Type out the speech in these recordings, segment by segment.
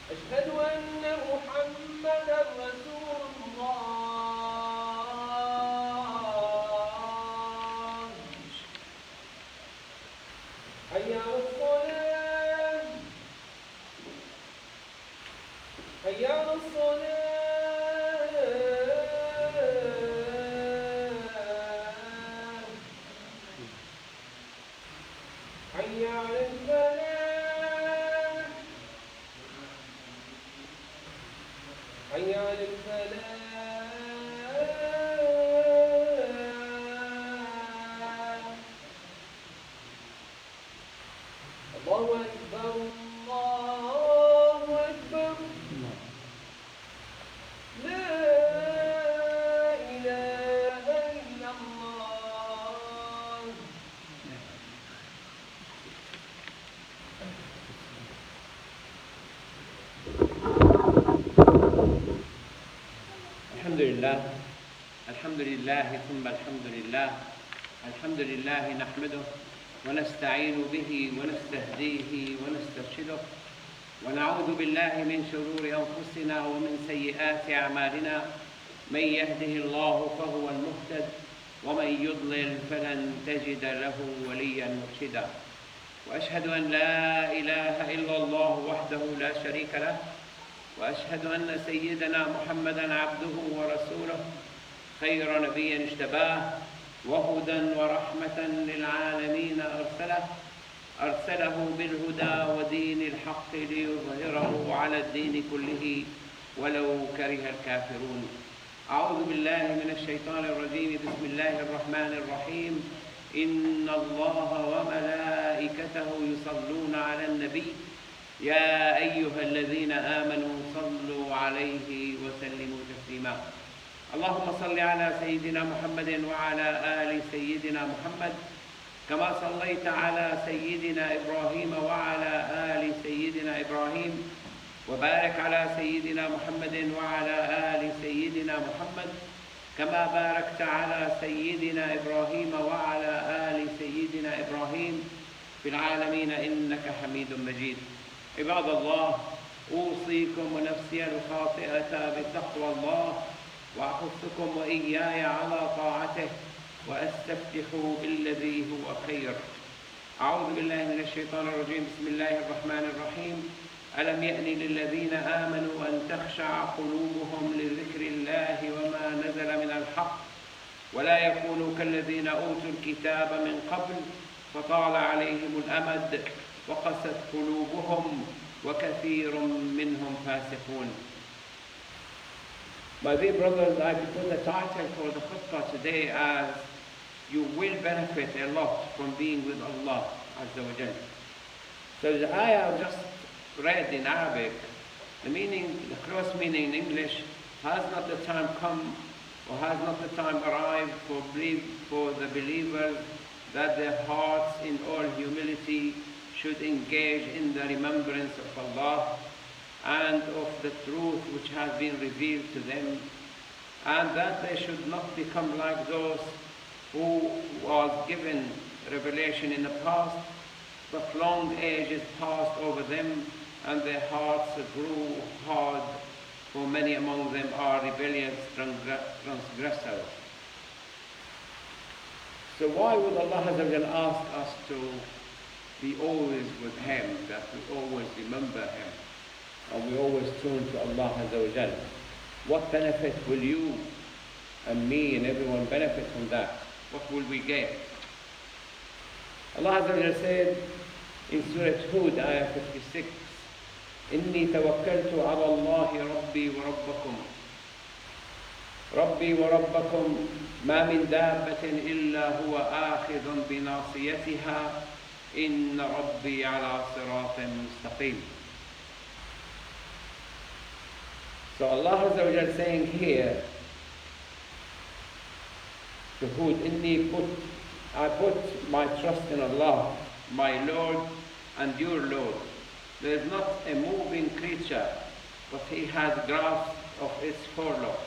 أشهد أن محمدا رسول الله. حي على الصلاة، حي على الصلاة، حي على الفلاح، حي على الفلاح. الله أكبر، الله أكبر، لا إله إلا الله. الحمد لله، الحمد لله ثم الحمد لله. الحمد لله نحمده ونستعين به ونستهديه ونسترشده، ونعوذ بالله من شرور أنفسنا ومن سيئات أعمالنا. من يهده الله فهو المهتد، ومن يضلل فلن تجد له وليا مرشدا. وأشهد أن لا إله إلا الله وحده لا شريك له، وأشهد أن سيدنا محمدًا عبده ورسوله، خير نبي اجتباه، وهدى ورحمة للعالمين أرسله بالهدى ودين الحق ليظهره على الدين كله ولو كره الكافرون. أعوذ بالله من الشيطان الرجيم. بسم الله الرحمن الرحيم. إن الله وملائكته يصلون على النبي يا أيها الذين آمنوا صلوا عليه وسلموا تسليما. اللهم صل على سيدنا محمد وعلى آل سيدنا محمد، كما صليت على سيدنا إبراهيم وعلى آل سيدنا إبراهيم، وبارك على سيدنا محمد وعلى آل سيدنا محمد، كما باركت على سيدنا إبراهيم وعلى آل سيدنا إبراهيم في العالمين إنك حميد مجيد. عباد الله، أوصيكم ونفسي الخاطئة بتقوى الله، وأحثكم وإياي على طاعته، وأستفتح بالذي هو خير. أعوذ بالله من الشيطان الرجيم. بسم الله الرحمن الرحيم. ألم يأن للذين آمنوا أن تخشع قلوبهم لذكر الله وما نزل من الحق، ولا يكونوا كالذين أوتوا الكتاب من قبل فطال عليهم الأمد وقست قلوبهم وكثير منهم فاسقون. My dear brothers, I put the title for the khutbah today as "You will benefit a lot from being with Allah Azza wa Jal." So the ayah I've just read in Arabic, the meaning, the cross meaning in English, has not the time come or has not the time arrived for the believers that their hearts in all humility should engage in the remembrance of Allah and of the truth which has been revealed to them, and that they should not become like those who was given revelation in the past, but long ages passed over them, and their hearts grew hard, for many among them are rebellious transgressors. So why would Allah ask us to be always with Him, that we always remember Him, and we always turn to Allah Azza wa Jal? What benefit will you and me and everyone benefit from that? What will we get? Allah Azza wa Jal said in Surah Hud, ayah 56, إني توكلت على الله ربي وربكم ربي وربكم ما من دابة إلا هو آخذ بناصيتها إن ربي على صراط مستقيم. So Allah Azza wa Jal saying here to Hud, I put my trust in Allah, my Lord and your Lord. There is not a moving creature, but He has grasp of its forelock.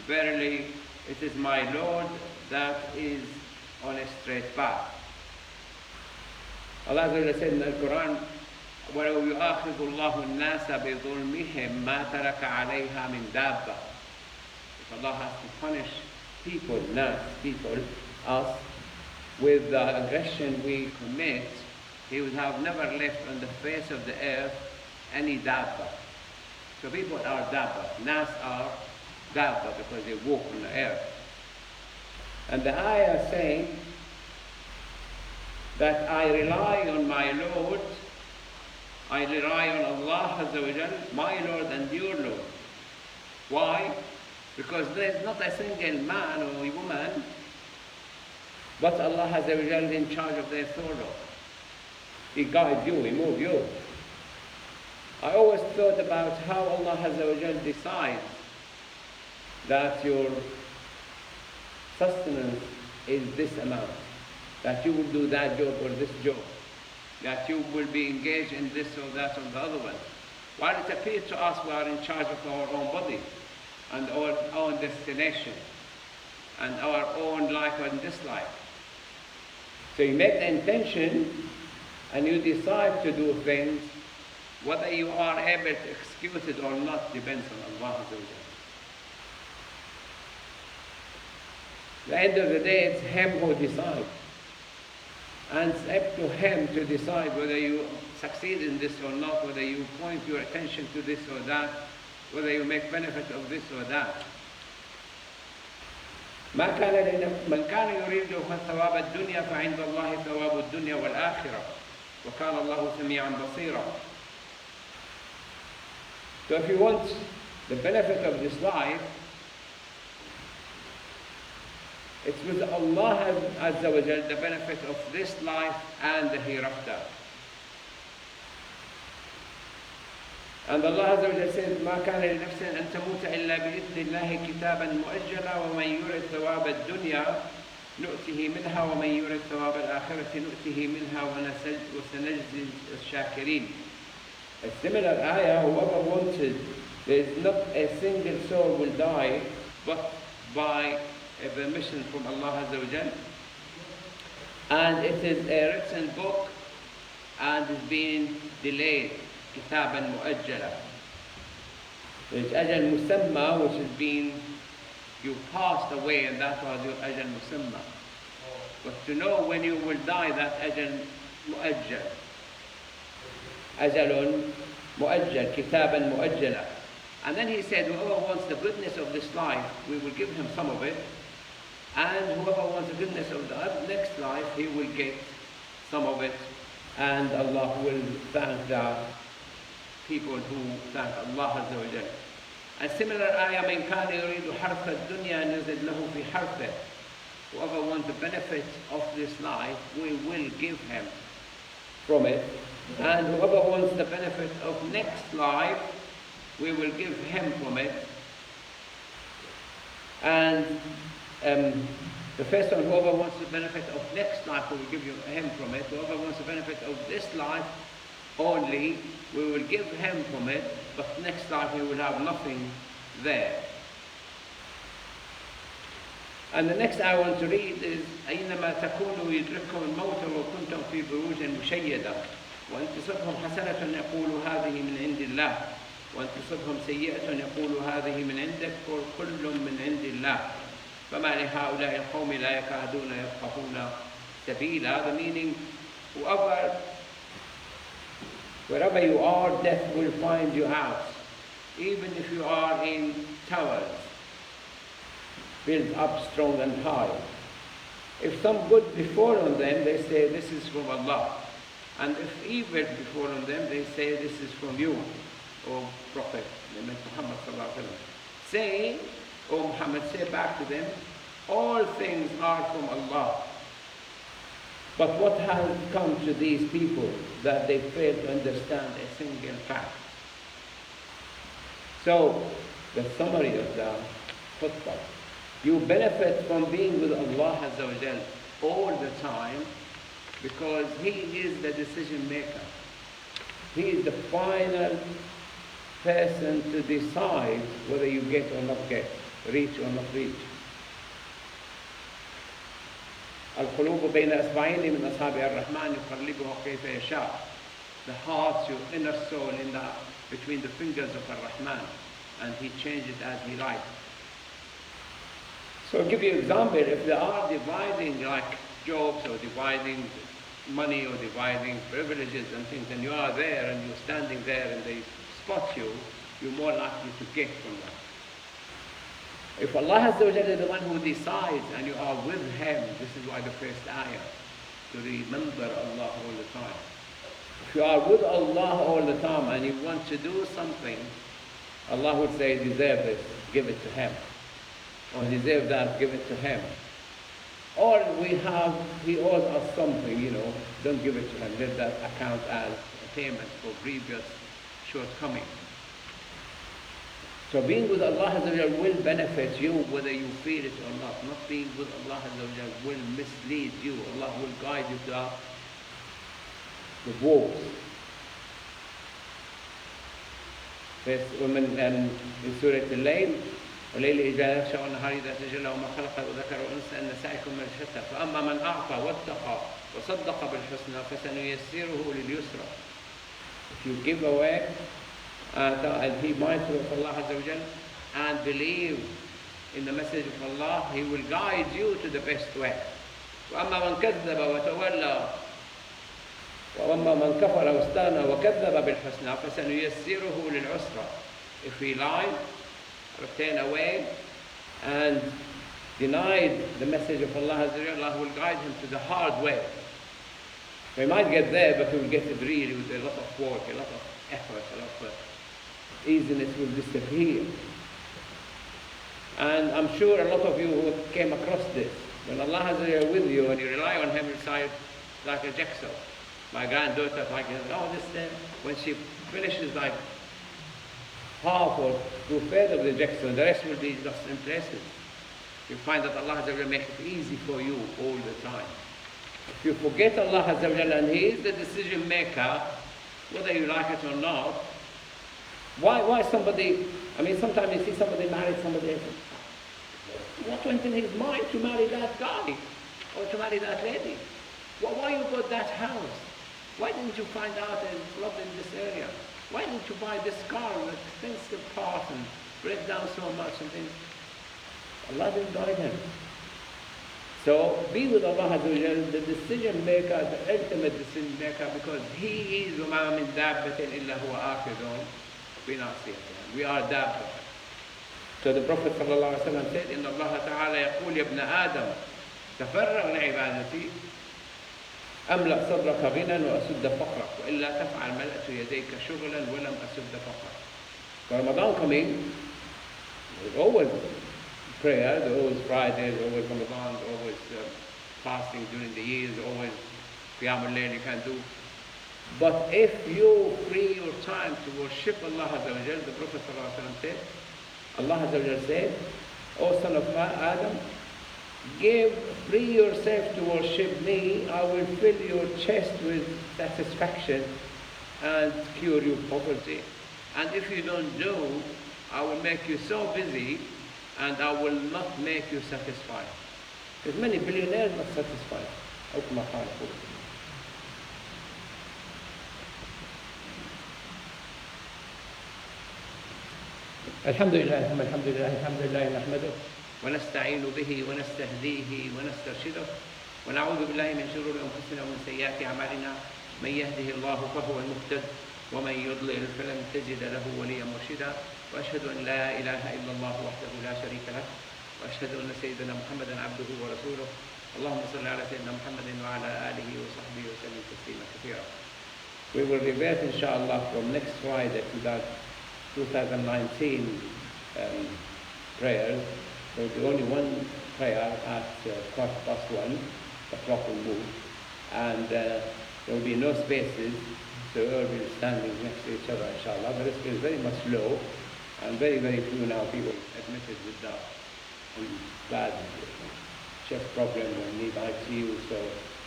Verily, it is my Lord that is on a straight path. Allah said in the Quran, ولو يؤاخذ الله الناس بظلمهم ما ترك عليها من دابة. If Allah has to punish people, us, with the aggression we commit, He would have never left on the face of the earth any dabba. So people are dabba. Nas are dabba because they walk on the earth. And the ayah saying that I rely on my Lord, I rely on Allah Azza wa Jal, my Lord and your Lord. Why? Because there is not a single man or woman but Allah Azza wa Jal is in charge of their sorrow. He guides you, He moves you. I always thought about how Allah Azza wa Jal decides that your sustenance is this amount, that you will do that job or this job, that you will be engaged in this or that or the other one. While it appears to us we are in charge of our own body and our own destination and our own like and dislike. So you make the intention and you decide to do things. Whether you are able to execute it or not depends on Allah Azza wa Jalla. At the end of the day, it's Him who decides. And it's up to Him to decide whether you succeed in this or not, whether you point your attention to this or that, whether you make benefit of this or that. من كان يريد ثواب الدنيا فعند الله ثواب الدنيا والآخرة وكان الله سميعا بصيرا. So if you want the benefit of this life, it's with Allah Azza wa Jal, the benefit of this life and the hereafter. And Allah Azza wa Jal says, ما كان لنفس أن تموت إلا بإذن الله كتابا مؤجلا ومن يرد ثواب الدنيا نؤته منها ومن يرد ثواب الآخرة نؤته منها وسنجزي الشاكرين. A similar ayah, whoever wanted, there is not a single soul will die but by a permission from Allah Azza wa Jal. And it is a written book and is being delayed. كتابا مؤجلا. There's ajal musamma, which has been, you passed away and that was your ajal musamma. But to know when you will die, that ajal muajjal. Ajalun muajjal, kitaban muajjala. And then he said, whoever wants the goodness of this life, we will give him some of it. And whoever wants the goodness of the next life, he will get some of it. And Allah will thank the people who thank Allah Azza wa Jal. And similar ayah, من كان يريد حرث الدنيا نزد له في حرثه. Whoever wants the benefit of this life, we will give him from it. And whoever wants the benefit of next life, we will give him from it. And the first one, whoever wants the benefit of next life, we will give him from it. Whoever wants the benefit of this life only, we will give him from it, but next life we will have nothing there. And the next I want to read is أينما تكونوا يدرككم الموت وكنتم في بروج مشيدة وإن تصبهم حسنة يقولوا هذه من عند الله وإن تصبهم سيئة يقولوا هذه من عندك وكل من عند الله فما لهؤلاء القوم لا يكادون يفقهون سبيلا. The meaning, wherever you are, death will find you out. Even if you are in towers, built up strong and high. If some good befall on them, they say this is from Allah. And if evil befall on them, they say this is from you, O Prophet Muhammad sallallahu alaihi wasallam. Say, O Muhammad, say back to them, all things are from Allah. But what has come to these people that they fail to understand a single fact? So, the summary of the Khutbah. You benefit from being with Allah Azza wa Jal all the time because He is the decision maker. He is the final person to decide whether you get or not get, reach or not reach. القلوب بين أصبعين من أصابع الرحمن يقلبها كيف يشاء. the heart, your inner soul between the fingers of Ar-Rahman, and He changes it as He likes. So I'll give you an example. If they are dividing like jobs or dividing money or dividing privileges and things, and you are there and you're standing there and they spot you, you're more likely to get from that. If Allah Azza wa Jalla is the one who decides and you are with Him, this is why the first ayah, to remember Allah all the time. If you are with Allah all the time and you want to do something, Allah would say, deserve this, give it to Him. Or deserve that, give it to Him. Or He owes us something, don't give it to Him. Let that account as a payment for previous shortcomings. So being with Allah Azza wa Jalla will benefit you whether you feel it or not. Not being with Allah Azza wa Jalla will mislead you. Allah will guide you to the walls. In Surah Al-Layl, وليل إذا يغشى والنهار إذا تجلى وما خلق وذكر وأنثى أن سعيكم لشتى فأما من أعطى واتقى وصدق بالحسنى فسنيسره لليسرى. If you give away and be mindful of Allah Azza wa Jal and believe in the message of Allah, He will guide you to the best way. وأما من كذب وتولى وأما من كفر واستغنى وكذب بالحسنى فسنيسره للعسرى. If he lied, or turned away and denied the message of Allah Azza wa Jalla, Allah will guide him to the hard way. He might get there, but he will get it really with a lot of work, a lot of effort, a lot of easiness will disappear. And I'm sure a lot of you who came across this, when Allah Azza wa Jalla with you and you rely on Him, it's like a jigsaw. My granddaughter, when she finishes like half or two-thirds of the jigsaw, the rest will be just in places. You find that Allah Azza wa Jalla makes it easy for you all the time. If you forget Allah Azza wa Jalla and He is the decision maker, whether you like it or not, why somebody, sometimes you see somebody marry somebody else. What went in his mind to marry that guy or to marry that lady? Why you got that house? Why didn't you find out a club in this area? Why didn't you buy this car with expensive parts and break down so much and things? Allah didn't guide him. So be with Allah Azza wa Jalla, the decision maker, the ultimate decision maker, because He is وَمَا مِن دَابَّةٍ إِلَّا هُوَ آخِذٌ بِنَاصِيَتِهَا. We are dabba. So the Prophet ﷺ said, إِنَّ اللَّهَ تَعَالَى يَقُولُ يَا ابْنَ آدَمَ تَفَرَّغْ لِعِبَادَتِي أملأ صدرك غنى وأسد فقرك وإلا تفعل ملأت يديك شغلا ولم أسد فقرك. So Ramadan coming, there's always prayer, there's always Fridays, there's always Ramadan, there's always fasting during the years, always Qiyam al-Layl you can do. But if you free your time to worship Allah Azza wa Jal, the Prophet ﷺ said, Allah Azza wa Jal said, O son of Adam, free yourself to worship me, I will fill your chest with satisfaction and cure your poverty. And if you don't do, I will make you so busy and I will not make you satisfied. There's many billionaires not satisfied. الحمد لله نحمده ونستعين به ونستهديه ونسترشده ونعوذ بالله من شرور أنفسنا ومن سيئات أعمالنا من يهده الله فهو المهتد ومن يضلل فلن تجد له وليا مرشدا وأشهد أن لا إله إلا الله وحده لا شريك له وأشهد أن سيدنا محمدا عبده ورسوله اللهم صل على سيدنا محمد وعلى آله وصحبه وسلم تسليما كثيرا. We will revert inshallah from next Friday to that 2019 prayers. There will be only one prayer at 1:15, the clock will move, and there will be no spaces, so we will be standing next to each other, inshallah. The risk is very much low, and very, very few now people admitted with the bad chest problem and need ICU, so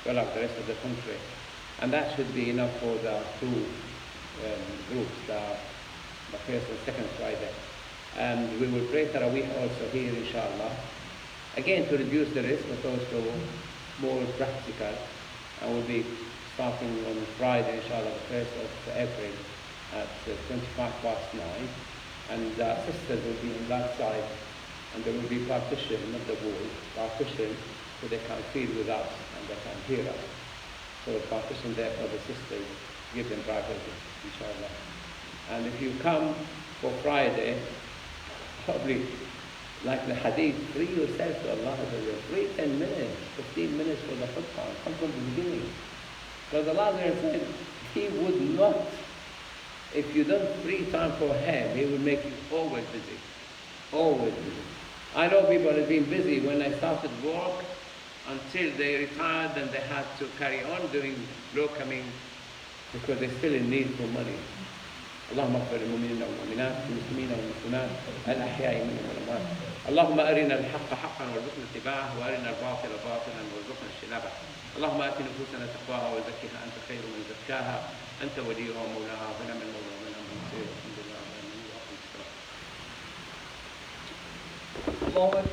well like the rest of the country. And that should be enough for the two groups, the first and second Friday. And we will pray Taraweeh also here, inshallah. Again, to reduce the risk, but also more practical. And we'll be starting on Friday, inshallah, the 1st of April at 9:25. And sisters will be on that side, and there will be partition, not the wall, partition, so they can feel with us and they can hear us. So the partition there for the sisters, give them privacy, inshallah. And if you come for Friday, probably like the hadith, free yourself to Allah, free 10 minutes, 15 minutes for the khutbah, come from the beginning. Because Allah said, He would not, if you don't free time for Him, He will make you always busy. Always busy. I know people have been busy when they started work until they retired and they had to carry on doing locoming because they're still in need for money. اللهم اغفر للمؤمنين والمؤمنات والمسلمين والمسلمات الأحياء منهم والأموات. اللهم أرنا الحق حقا وارزقنا اتباعه وأرنا الباطل باطلا وارزقنا اجتنابه. اللهم آت نفوسنا تقواها وزكها أنت خير من زكاها أنت وليها ومولاها ونعم المولى ونعم النصير. الحمد لله رب العالمين. الله أكبر.